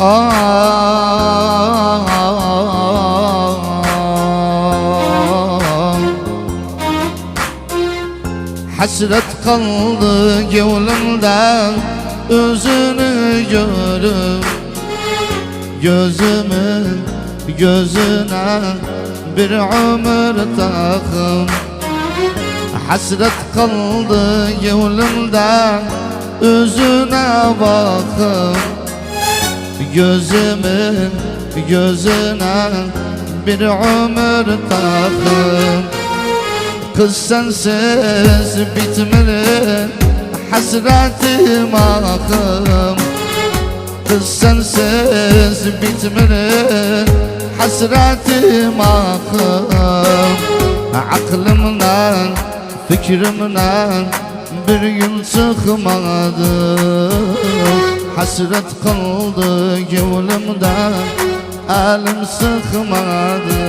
Hasret kaldı gönlümden özünü görüp, gözümün gözüne bir ömür takım. Hasret kaldı gönlümden özüne bakıp, gözümün gözüne bir ömür takım. Kız sensiz bitmeli hasretim akım. Kız sensiz bitmeli hasretim akım. Aklımdan fikrimden bir gün çıkmadı. Hasret kaldı gönlümden elim sıkmadı.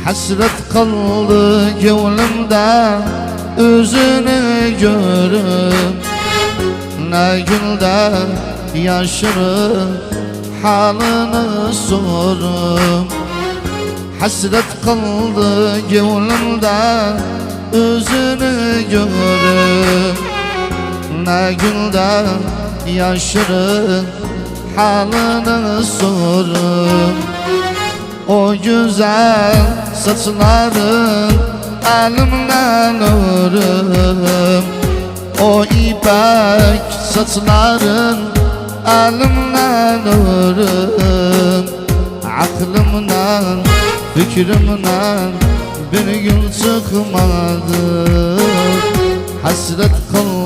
Hasret kaldı gönlümde özünü görüp, ne gülde yaşırıp halını sorup. Hasret kaldı gönlümde özünü görüp, ne gülde yaşırıp halını sorup. O güzel saçların elimden örüp, o ipek saçların elimden örüp. Aklımdan fikrimden bir gün çıkmadı. Hasret kaldı